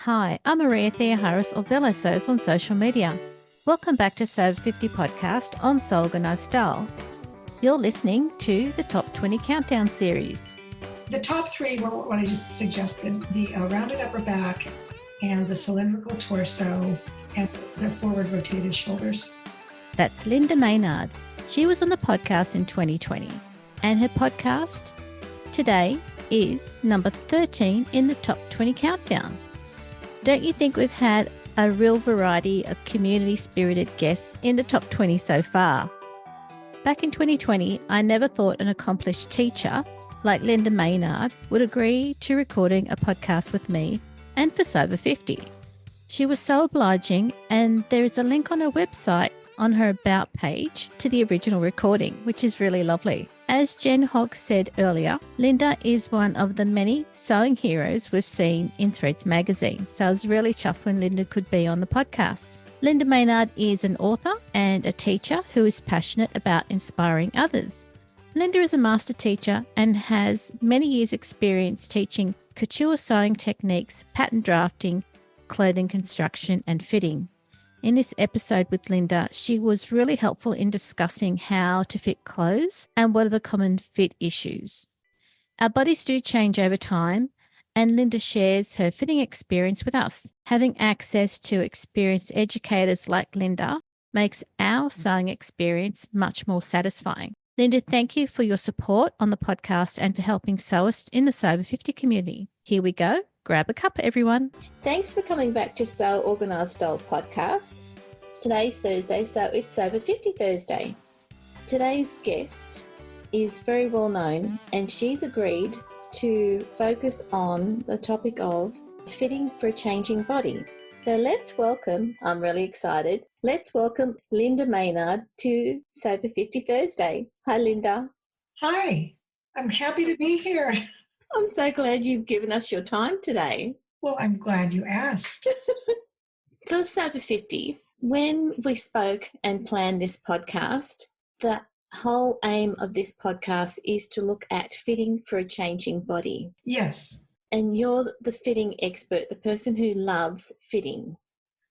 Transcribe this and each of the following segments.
Hi, I'm Maria Theoharis of Velo Sews on social media. Welcome back to Sew 50 podcast on Sew Organised Style. You're listening to the Top 20 Countdown series. The top three were what I just suggested, the rounded upper back and the cylindrical torso and the forward rotated shoulders. That's Lynda Maynard. She was on the podcast in 2020, and her podcast today is number 13 in the Top 20 Countdown. Don't you think we've had a real variety of community-spirited guests in the top 20 so far? Back in 2020, I never thought an accomplished teacher like Lynda Maynard would agree to recording a podcast with me and for Sew 50. She was so obliging, and there is a link on her website on her About page to the original recording, which is really lovely. As Jen Hogg said earlier, Lynda is one of the many sewing heroes we've seen in Threads magazine, so I was really chuffed when Lynda could be on the podcast. Lynda Maynard is an author and a teacher who is passionate about inspiring others. Lynda is a master teacher and has many years' experience teaching couture sewing techniques, pattern drafting, clothing construction and fitting. In this episode with Lynda, she was really helpful in discussing how to fit clothes and what are the common fit issues. Our bodies do change over time, and Lynda shares her fitting experience with us. Having access to experienced educators like Lynda makes our sewing experience much more satisfying. Lynda, thank you for your support on the podcast and for helping sewists in the Sew 50 community. Here we go. Grab a cup, everyone. Thanks for coming back to Sew Organised Style podcast. Today's Thursday, so it's Sew 50 Thursday. Today's guest is very well known, and she's agreed to focus on the topic of fitting for a changing body. So let's welcome, I'm really excited, let's welcome Lynda Maynard to Sew 50 Thursday. Hi, Lynda. Hi, I'm happy to be here. I'm so glad you've given us your time today. Well, I'm glad you asked. For Sew 50, when we spoke and planned this podcast, the whole aim of this podcast is to look at fitting for a changing body. Yes. And you're the fitting expert, the person who loves fitting.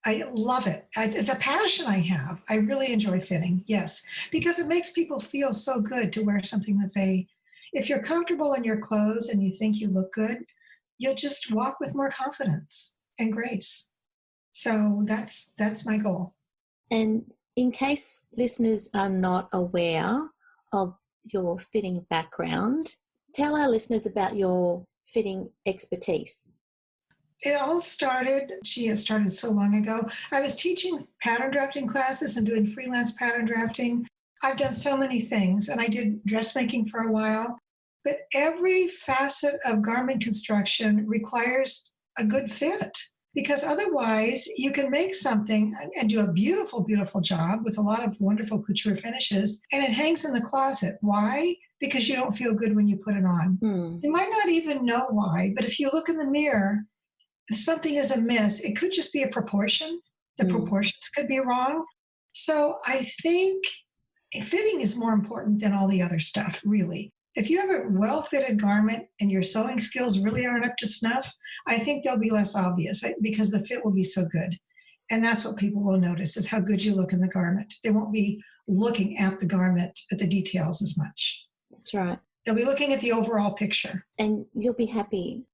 I love it. It's a passion I have. I really enjoy fitting, yes, because it makes people feel so good to wear something that if you're comfortable in your clothes and you think you look good, you'll just walk with more confidence and grace. So that's my goal. And in case listeners are not aware of your fitting background, tell our listeners about your fitting expertise. It all started so long ago. I was teaching pattern drafting classes and doing freelance pattern drafting. I've done so many things, and I did dressmaking for a while, but every facet of garment construction requires a good fit, because otherwise you can make something and do a beautiful, beautiful job with a lot of wonderful couture finishes, and it hangs in the closet. Why? Because you don't feel good when you put it on. You might not even know why, but if you look in the mirror, if something is amiss, it could just be a proportion. The proportions could be wrong. So I think fitting is more important than all the other stuff, really. If you have a well-fitted garment and your sewing skills really aren't up to snuff, I think they'll be less obvious because the fit will be so good. And that's what people will notice, is how good you look in the garment. They won't be looking at the garment, at the details as much. That's right. They'll be looking at the overall picture. And you'll be happy.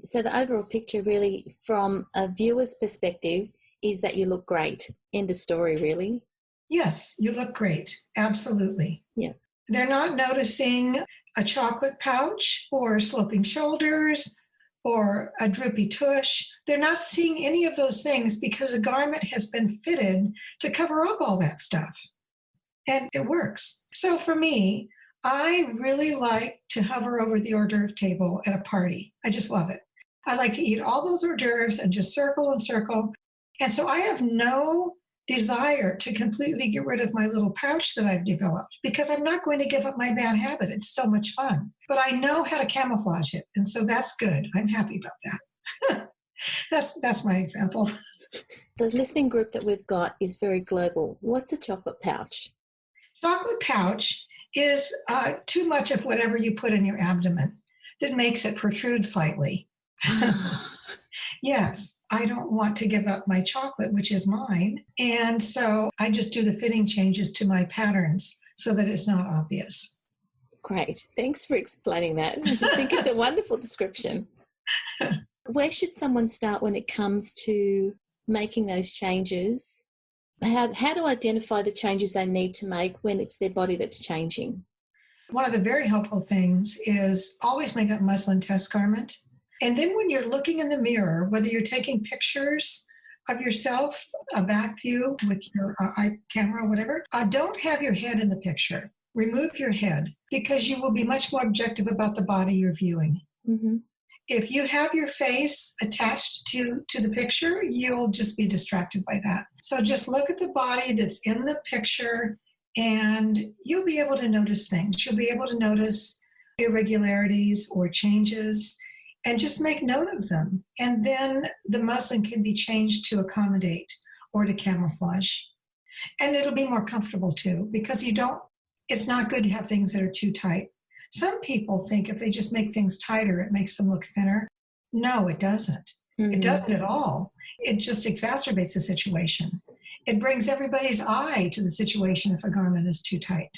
So the overall picture really, from a viewer's perspective, is that you look great. End of story, really. Yes, you look great. Absolutely. Yeah. They're not noticing a chocolate pouch or sloping shoulders or a droopy tush. They're not seeing any of those things because the garment has been fitted to cover up all that stuff. And it works. So for me, I really like to hover over the hors d'oeuvre table at a party. I just love it. I like to eat all those hors d'oeuvres and just circle and circle. And so I have no desire to completely get rid of my little pouch that I've developed, because I'm not going to give up my bad habit. It's so much fun. But I know how to camouflage it. And so that's good. I'm happy about that. That's my example. The listening group that we've got is very global. What's a chocolate pouch? Chocolate pouch is too much of whatever you put in your abdomen that makes it protrude slightly. Yes, I don't want to give up my chocolate, which is mine. And so I just do the fitting changes to my patterns so that it's not obvious. Great. Thanks for explaining that. I just think it's a wonderful description. Where should someone start when it comes to making those changes? How to identify the changes they need to make when it's their body that's changing? One of the very helpful things is always make a muslin test garment. And then when you're looking in the mirror, whether you're taking pictures of yourself, a back view with your eye camera or whatever, don't have your head in the picture. Remove your head because you will be much more objective about the body you're viewing. Mm-hmm. If you have your face attached to the picture, you'll just be distracted by that. So just look at the body that's in the picture and you'll be able to notice things. You'll be able to notice irregularities or changes and just make note of them. And then the muslin can be changed to accommodate or to camouflage. And it'll be more comfortable too, because it's not good to have things that are too tight. Some people think if they just make things tighter, it makes them look thinner. No, it doesn't. Mm-hmm. It doesn't at all. It just exacerbates the situation. It brings everybody's eye to the situation if a garment is too tight.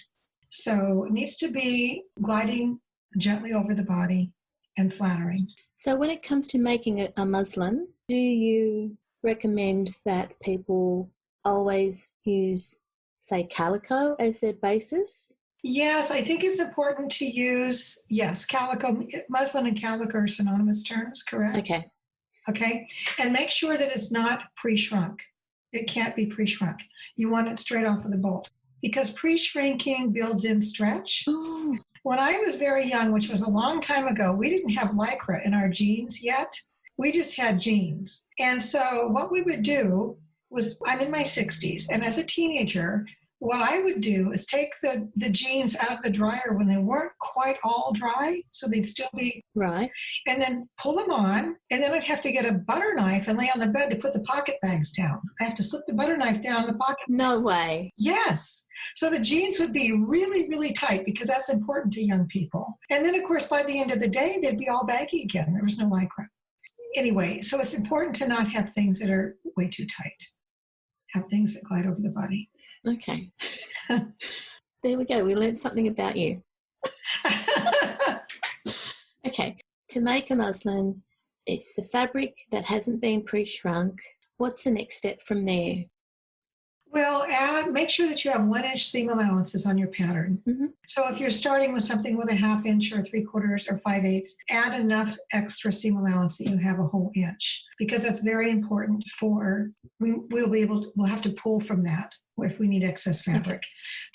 So it needs to be gliding gently over the body and flattering. So when it comes to making a muslin, do you recommend that people always use, say, calico as their basis? Yes, I think it's important to use, calico. Muslin and calico are synonymous terms, correct? Okay. And make sure that it's not pre-shrunk. It can't be pre-shrunk. You want it straight off of the bolt because pre-shrinking builds in stretch. Ooh. When I was very young, which was a long time ago, we didn't have Lycra in our jeans yet. We just had jeans. And so what we would do was, I'm in my 60s, and as a teenager, what I would do is take the jeans out of the dryer when they weren't quite all dry, so they'd still be right, and then pull them on, and then I'd have to get a butter knife and lay on the bed to put the pocket bags down. I have to slip the butter knife down in the pocket. No way. Yes. So the jeans would be really, really tight because that's important to young people. And then, of course, by the end of the day, they'd be all baggy again. There was no Lycra. Anyway, so it's important to not have things that are way too tight. Have things that glide over the body. Okay. There we go. We learned something about you. Okay. To make a muslin, it's the fabric that hasn't been pre-shrunk. What's the next step from there? Well, make sure that you have 1-inch seam allowances on your pattern. Mm-hmm. So if you're starting with something with a 1/2 inch or 3/4 or 5/8, add enough extra seam allowance that you have a whole inch, because that's very important we'll have to pull from that if we need excess fabric.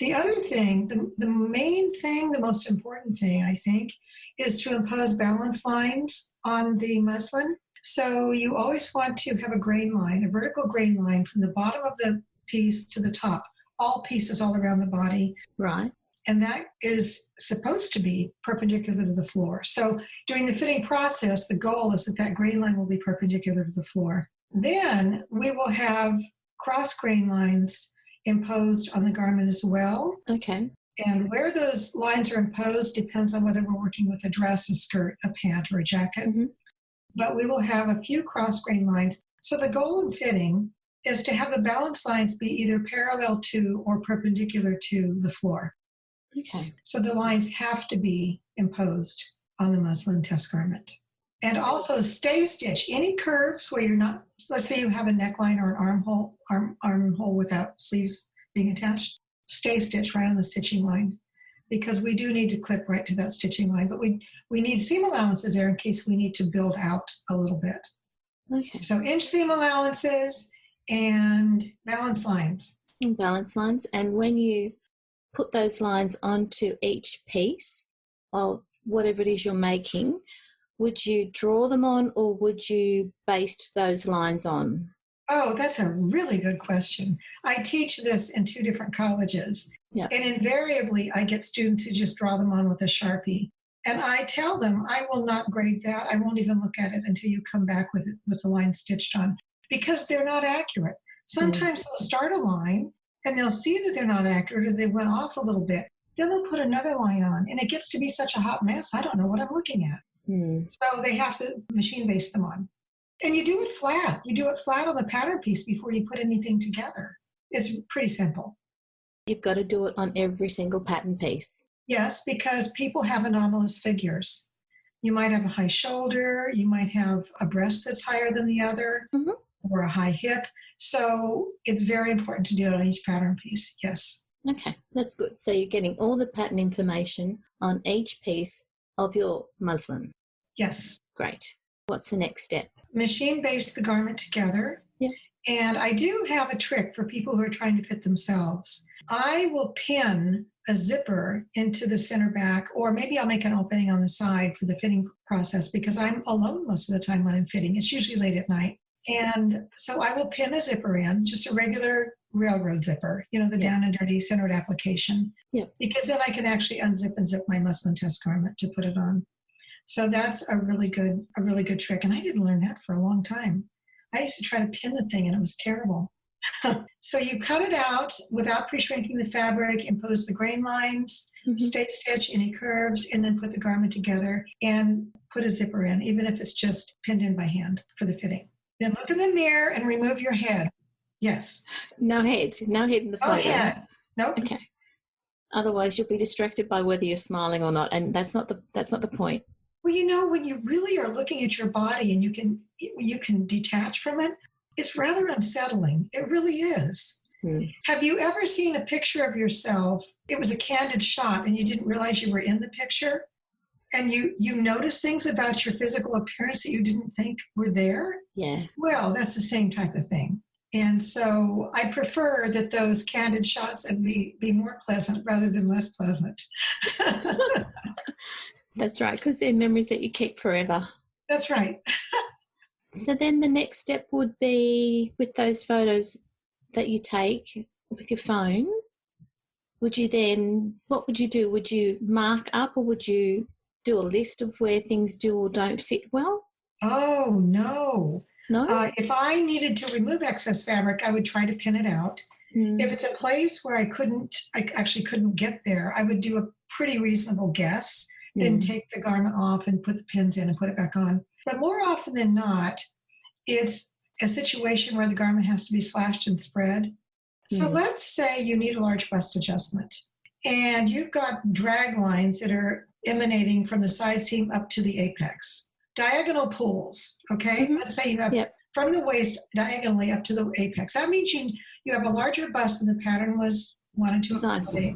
Okay. The other thing, the main thing, the most important thing, I think, is to impose balance lines on the muslin. So you always want to have a grain line, a vertical grain line from the bottom of the piece to the top, all pieces all around the body. Right. And that is supposed to be perpendicular to the floor. So during the fitting process, the goal is that grain line will be perpendicular to the floor. Then we will have cross grain lines imposed on the garment as well. Okay. And where those lines are imposed depends on whether we're working with a dress, a skirt, a pant, or a jacket. Mm-hmm. But we will have a few cross grain lines. So the goal in fitting is to have the balance lines be either parallel to or perpendicular to the floor. Okay. So the lines have to be imposed on the muslin test garment. And also stay stitch. Any curves where you're not, let's say you have a neckline or an armhole without sleeves being attached, stay stitch right on the stitching line, because we do need to clip right to that stitching line. But we need seam allowances there in case we need to build out a little bit. Okay. So inch seam allowances and balance lines. And balance lines. And when you put those lines onto each piece of whatever it is you're making, would you draw them on or would you baste those lines on? Oh, that's a really good question. I teach this in 2 different colleges. Yep. And invariably, I get students who just draw them on with a Sharpie. And I tell them, I will not grade that. I won't even look at it until you come back with the line stitched on, because they're not accurate. Sometimes they'll start a line and they'll see that they're not accurate or they went off a little bit. Then they'll put another line on and it gets to be such a hot mess. I don't know what I'm looking at. So they have to machine base them on. And you do it flat. You do it flat on the pattern piece before you put anything together. It's pretty simple. You've got to do it on every single pattern piece. Yes, because people have anomalous figures. You might have a high shoulder, you might have a breast that's higher than the other, or a high hip. So it's very important to do it on each pattern piece, yes. Okay, that's good. So you're getting all the pattern information on each piece of your muslin. Yes. Great. What's the next step? Machine baste the garment together. Yeah. And I do have a trick for people who are trying to fit themselves. I will pin a zipper into the center back, or maybe I'll make an opening on the side for the fitting process because I'm alone most of the time when I'm fitting. It's usually late at night. And so I will pin a zipper in, just a regular railroad zipper, the down and dirty centered application, because then I can actually unzip and zip my muslin test garment to put it on. So that's a really good trick. And I didn't learn that for a long time. I used to try to pin the thing and it was terrible. So you cut it out without pre-shrinking the fabric, impose the grain lines, state stitch any curves, and then put the garment together and put a zipper in, even if it's just pinned in by hand for the fitting. Then look in the mirror and remove your head. Yes. No head in the photo. No head. Nope. Okay. Otherwise, you'll be distracted by whether you're smiling or not, and that's not the point. Well, when you really are looking at your body and you can detach from it, it's rather unsettling. It really is. Have you ever seen a picture of yourself? It was a candid shot and you didn't realize you were in the picture, and you notice things about your physical appearance that you didn't think were there? Yeah. Well, that's the same type of thing. And so I prefer that those candid shots be more pleasant rather than less pleasant. That's right, because they're memories that you keep forever. That's right. So then the next step would be with those photos that you take with your phone. What would you do? Would you mark up, or would you do a list of where things do or don't fit well? Oh, no. No? If I needed to remove excess fabric, I would try to pin it out. If it's a place where I actually couldn't get there, I would do a pretty reasonable guess, then take the garment off and put the pins in and put it back on. But more often than not, it's a situation where the garment has to be slashed and spread. So let's say you need a large bust adjustment and you've got drag lines that are emanating from the side seam up to the apex. Diagonal pulls, okay? Let's say you have from the waist diagonally up to the apex. That means you have a larger bust than the pattern was wanted to accommodate.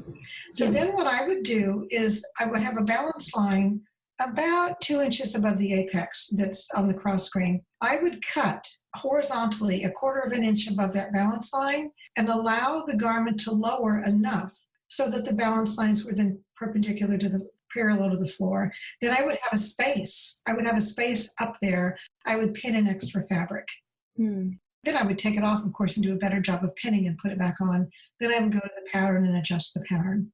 So then what I would do is I would have a balance line about 2 inches above the apex that's on the cross grain. I would cut horizontally 1/4 of an inch above that balance line and allow the garment to lower enough so that the balance lines were then perpendicular to the parallel to the floor. Then I would have a space. I would have a space up there. I would pin in extra fabric. Then I would take it off, of course, and do a better job of pinning and put it back on. Then I would go to the pattern and adjust the pattern.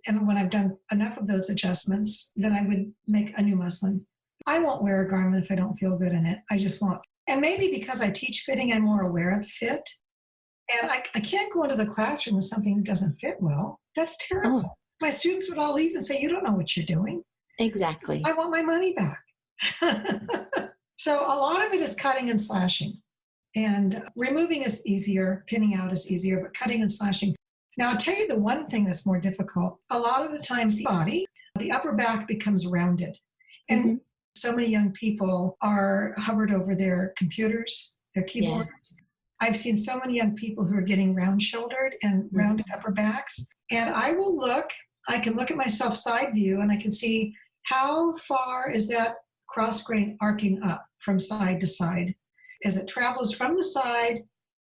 And when I've done enough of those adjustments, then I would make a new muslin. I won't wear a garment if I don't feel good in it. I just won't. And maybe because I teach fitting, I'm more aware of fit. And I can't go into the classroom with something that doesn't fit well. That's terrible. My students would all leave and say, you don't know what you're doing. Exactly. I want my money back. So a lot of it is cutting and slashing. And removing is easier, pinning out is easier, but cutting and slashing. Now, I'll tell you the one thing that's more difficult. A lot of the times the upper back becomes rounded. And so many young people are hovered over their computers, their keyboards. I've seen so many young people who are getting round-shouldered and rounded upper backs. And I can look at myself side view and I can see how far is that cross grain arcing up from side to side. As it travels from the side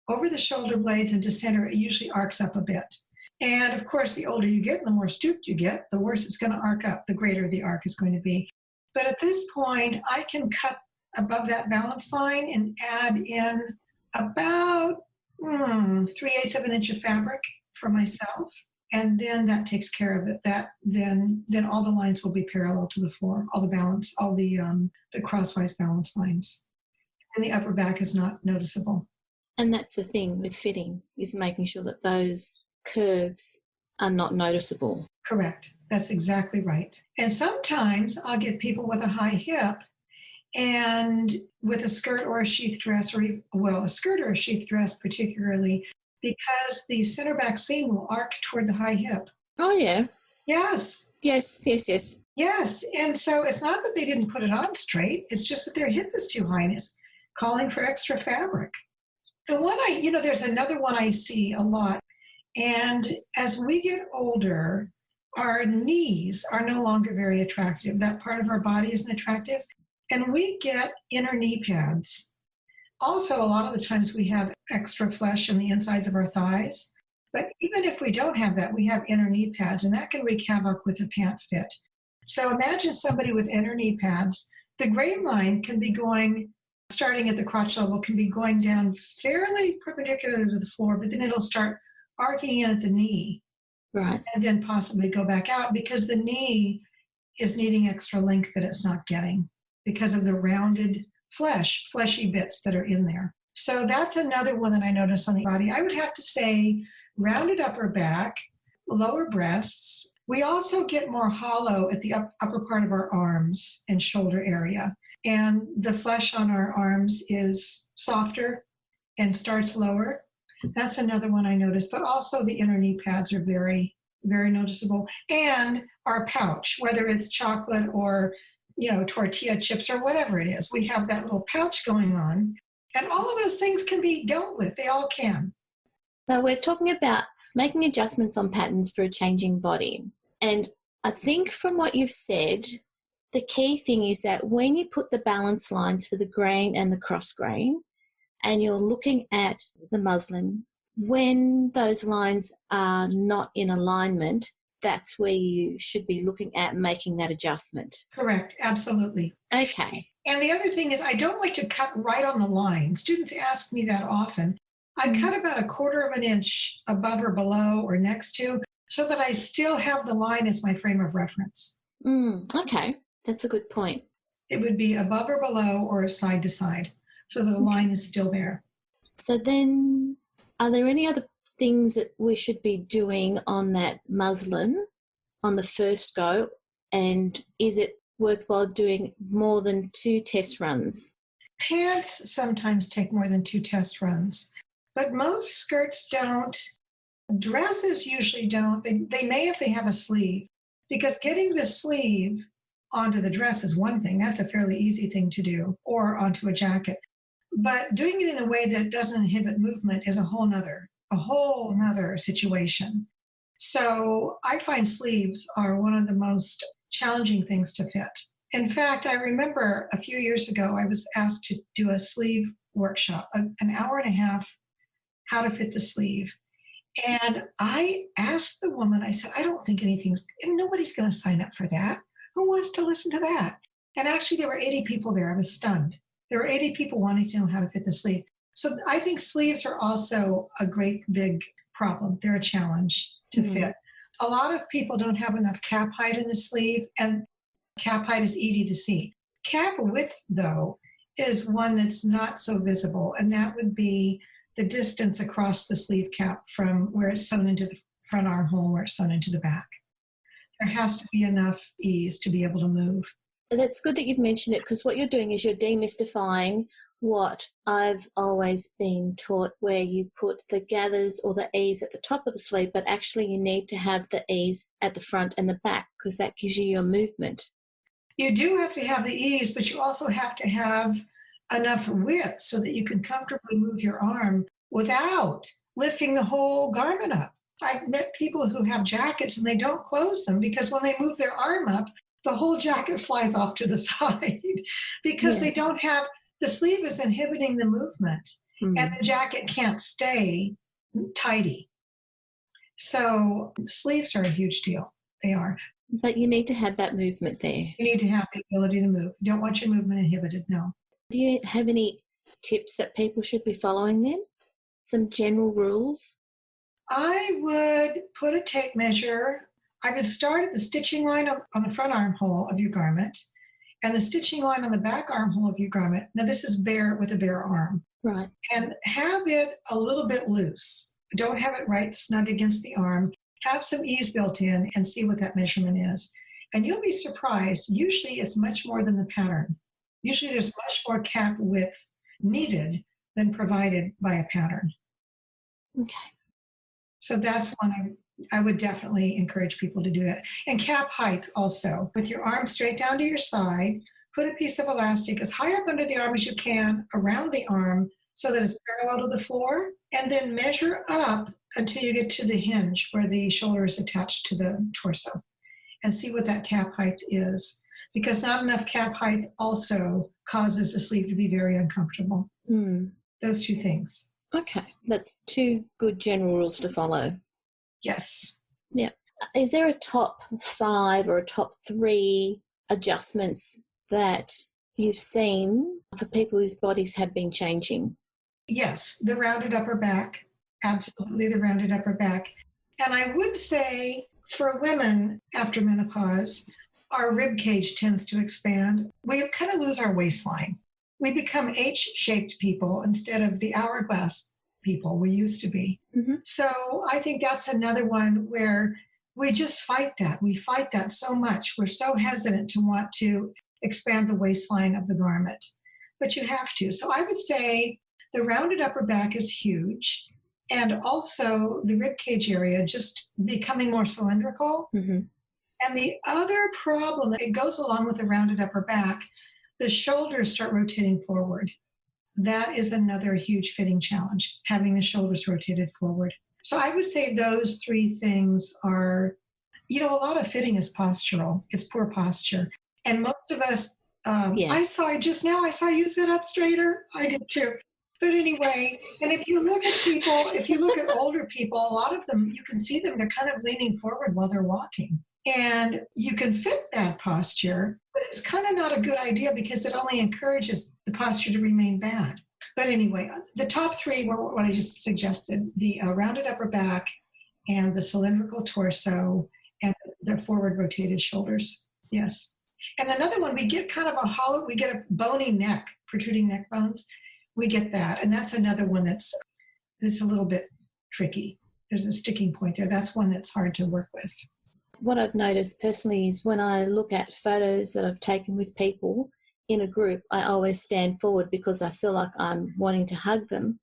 over the shoulder blades into center, it usually arcs up a bit. And of course, the older you get and the more stooped you get, the worse it's going to arc up, the greater the arc is going to be. But at this point, I can cut above that balance line and add in about 3/8 of an inch of fabric for myself. And then that takes care of it. Then all the lines will be parallel to the floor, all the crosswise balance lines. And the upper back is not noticeable. And that's the thing with fitting, is making sure that those curves are not noticeable. Correct. That's exactly right. And sometimes I'll get people with a high hip And with a skirt or a sheath dress, a skirt or a sheath dress particularly, because the center back seam will arc toward the high hip. Oh, yeah. Yes. Yes. Yes. And so it's not that they didn't put it on straight. It's just that their hip is too high and it's calling for extra fabric. The one there's another one I see a lot. And as we get older, our knees are no longer very attractive. That part of our body isn't attractive. And we get inner knee pads. Also, a lot of the times we have extra flesh in the insides of our thighs. But even if we don't have that, we have inner knee pads, and that can wreak havoc with a pant fit. So imagine somebody with inner knee pads. The grade line can be going, starting at the crotch level, can be going down fairly perpendicular to the floor, but then it'll start arcing in at the knee. Right. And then possibly go back out because the knee is needing extra length that it's not getting because of the rounded fleshy bits that are in there. So that's another one that I notice on the body. I would have to say rounded upper back, lower breasts. We also get more hollow at the upper part of our arms and shoulder area. And the flesh on our arms is softer and starts lower. That's another one I noticed. But also the inner knee pads are very, very noticeable. And our pouch, whether it's chocolate or tortilla chips or whatever it is, we have that little pouch going on. And all of those things can be dealt with. They all can. So we're talking about making adjustments on patterns for a changing body. And I think from what you've said, the key thing is that when you put the balance lines for the grain and the cross grain, and you're looking at the muslin, when those lines are not in alignment, that's where you should be looking at making that adjustment. Correct. Absolutely. Okay. And the other thing is I don't like to cut right on the line. Students ask me that often. I cut about 1/4 of an inch above or below or next to so that I still have the line as my frame of reference. Okay. That's a good point. It would be above or below or side to side so that the line is still there. So then are there any other things that we should be doing on that muslin on the first go? And is it worthwhile doing more than 2 test runs? Pants sometimes take more than 2 test runs, but most skirts don't. Dresses usually don't. They may if they have a sleeve, because getting the sleeve onto the dress is one thing. That's a fairly easy thing to do, or onto a jacket. But doing it in a way that doesn't inhibit movement is a whole nother situation. So I find sleeves are one of the most challenging things to fit. In fact, I remember a few years ago, I was asked to do a sleeve workshop, an hour and a half, how to fit the sleeve. And I asked the woman, I said, I don't think nobody's going to sign up for that. Who wants to listen to that? And actually there were 80 people there. I was stunned. There were 80 people wanting to know how to fit the sleeve. So I think sleeves are also a great big problem. They're a challenge to fit. A lot of people don't have enough cap height in the sleeve, and cap height is easy to see. Cap width, though, is one that's not so visible, and that would be the distance across the sleeve cap from where it's sewn into the front armhole where it's sewn into the back. There has to be enough ease to be able to move. That's good that you've mentioned it, because what you're doing is you're demystifying what I've always been taught, where you put the gathers or the ease at the top of the sleeve, but actually you need to have the ease at the front and the back because that gives you your movement. You do have to have the ease, but you also have to have enough width so that you can comfortably move your arm without lifting the whole garment up. I've met people who have jackets and they don't close them because when they move their arm up, the whole jacket flies off to the side because they don't have, the sleeve is inhibiting the movement and the jacket can't stay tidy. So sleeves are a huge deal. They are. But you need to have that movement there. You need to have the ability to move. You don't want your movement inhibited, no. Do you have any tips that people should be following then? Some general rules? I would put a tape measure. I would start at the stitching line on the front armhole of your garment and the stitching line on the back armhole of your garment. Now this is bare with a bare arm. Right. And have it a little bit loose. Don't have it right snug against the arm. Have some ease built in and see what that measurement is. And you'll be surprised. Usually it's much more than the pattern. Usually there's much more cap width needed than provided by a pattern. Okay. So that's one I would definitely encourage people to do that. And cap height also, with your arm straight down to your side, put a piece of elastic as high up under the arm as you can around the arm so that it's parallel to the floor, and then measure up until you get to the hinge where the shoulder is attached to the torso, and see what that cap height is. Because not enough cap height also causes the sleeve to be very uncomfortable. Those two things. Okay. That's two good general rules to follow. Yes. Yeah. Is there a top 5 or a top 3 adjustments that you've seen for people whose bodies have been changing? Yes, the rounded upper back. Absolutely, the rounded upper back. And I would say for women after menopause, our rib cage tends to expand. We kind of lose our waistline. We become H-shaped people instead of the hourglass people we used to be. Mm-hmm. So I think that's another one where we just fight that. We fight that so much. We're so hesitant to want to expand the waistline of the garment. But you have to. So I would say the rounded upper back is huge. And also the rib cage area just becoming more cylindrical. Mm-hmm. And the other problem that goes along with the rounded upper back, the shoulders start rotating forward. That is another huge fitting challenge, having the shoulders rotated forward. So I would say those 3 things are, a lot of fitting is postural. It's poor posture. And most of us, I saw you sit up straighter. I did too. But anyway, and if you look at older people, a lot of them, you can see them, they're kind of leaning forward while they're walking. And you can fit that posture, but it's kind of not a good idea because it only encourages the posture to remain bad. But anyway, the top 3 were what I just suggested, the rounded upper back and the cylindrical torso and the forward rotated shoulders. Yes. And another one, we get kind of we get a bony neck, protruding neck bones. We get that. And that's another one that's a little bit tricky. There's a sticking point there. That's one that's hard to work with. What I've noticed personally is when I look at photos that I've taken with people in a group, I always stand forward because I feel like I'm wanting to hug them.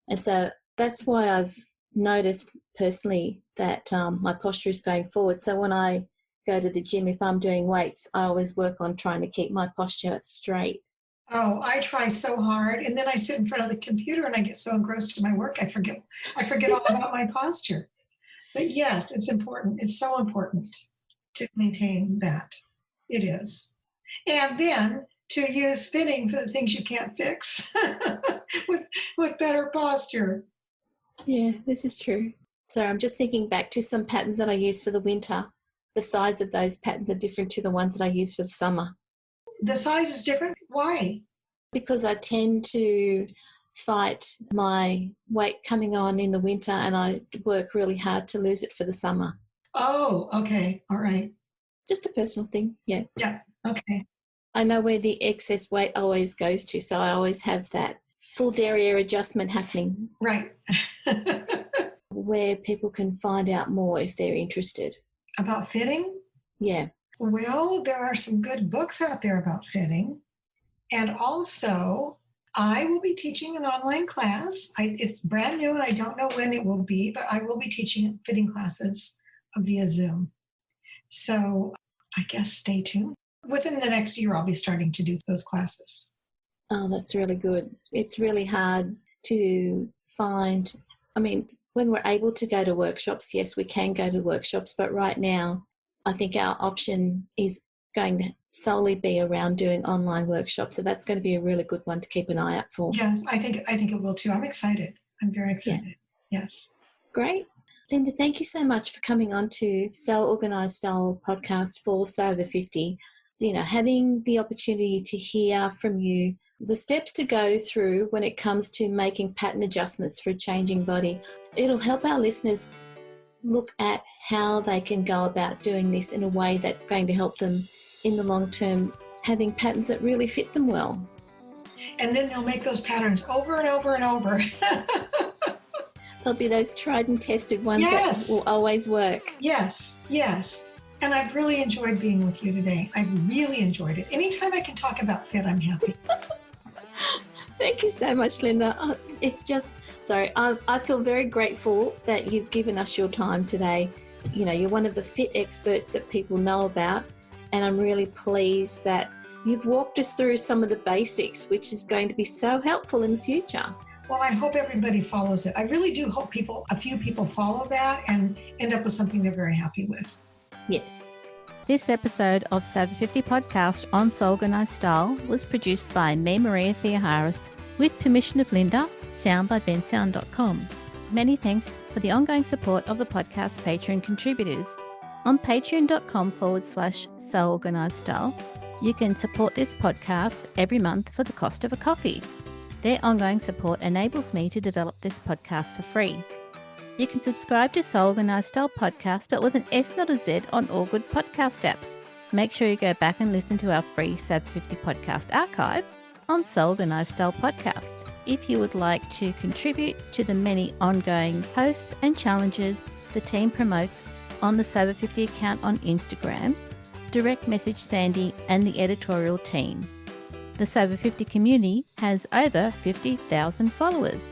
And so that's why I've noticed personally that my posture is going forward. So when I go to the gym, if I'm doing weights, I always work on trying to keep my posture straight. Oh, I try so hard. And then I sit in front of the computer and I get so engrossed in my work, I forget all about my posture. But yes, it's important. It's so important to maintain that. It is. And then to use fitting for the things you can't fix with better posture. Yeah, this is true. So I'm just thinking back to some patterns that I use for the winter. The size of those patterns are different to the ones that I use for the summer. The size is different? Why? Because I tend to fight my weight coming on in the winter and I work really hard to lose it for the summer. Oh, okay. All right. Just a personal thing, yeah. Yeah, okay. I know where the excess weight always goes to, so I always have that full derriere adjustment happening. Right. Where people can find out more if they're interested. About fitting? Yeah. Well, there are some good books out there about fitting. And also, I will be teaching an online class. It's brand new and I don't know when it will be, but I will be teaching fitting classes via Zoom. So I guess stay tuned. Within the next year, I'll be starting to do those classes. Oh, that's really good. It's really hard to find, when we're able to go to workshops, yes, we can go to workshops, but right now, I think our option is going to solely be around doing online workshops. So that's going to be a really good one to keep an eye out for. Yes, I think it will too. I'm excited. I'm very excited. Yeah. Yes. Great. Lynda, thank you so much for coming on to Sew Organised Style podcast for Sew Over 50. Having the opportunity to hear from you the steps to go through when it comes to making pattern adjustments for a changing body. It'll help our listeners look at how they can go about doing this in a way that's going to help them in the long term, having patterns that really fit them well. And then they'll make those patterns over and over and over. There'll be those tried and tested ones that will always work. Yes, yes. And I've really enjoyed being with you today. I've really enjoyed it. Anytime I can talk about fit, I'm happy. Thank you so much, Lynda. It's just, sorry, I feel very grateful that you've given us your time today. You know, you're one of the fit experts that people know about, and I'm really pleased that you've walked us through some of the basics, which is going to be so helpful in the future. Well, I hope everybody follows it. I really do hope a few people follow that and end up with something they're very happy with. Yes. This episode of Sober 50 podcast on Sew Organised Style was produced by me, Maria Theoharis, with permission of Lynda, sound by bensound.com. Many thanks for the ongoing support of the podcast Patreon contributors. On patreon.com/Sew Organised Style, you can support this podcast every month for the cost of a coffee. Their ongoing support enables me to develop this podcast for free. You can subscribe to Sew Organised Style podcast, but with an S, not a Z, on all good podcast apps. Make sure you go back and listen to our free Sober 50 podcast archive on Sew Organised Style podcast. If you would like to contribute to the many ongoing posts and challenges the team promotes on the Sober 50 account on Instagram, direct message Sandy and the editorial team. The Sober 50 community has over 50,000 followers.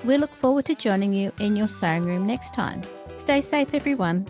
We look forward to joining you in your sewing room next time. Stay safe, everyone.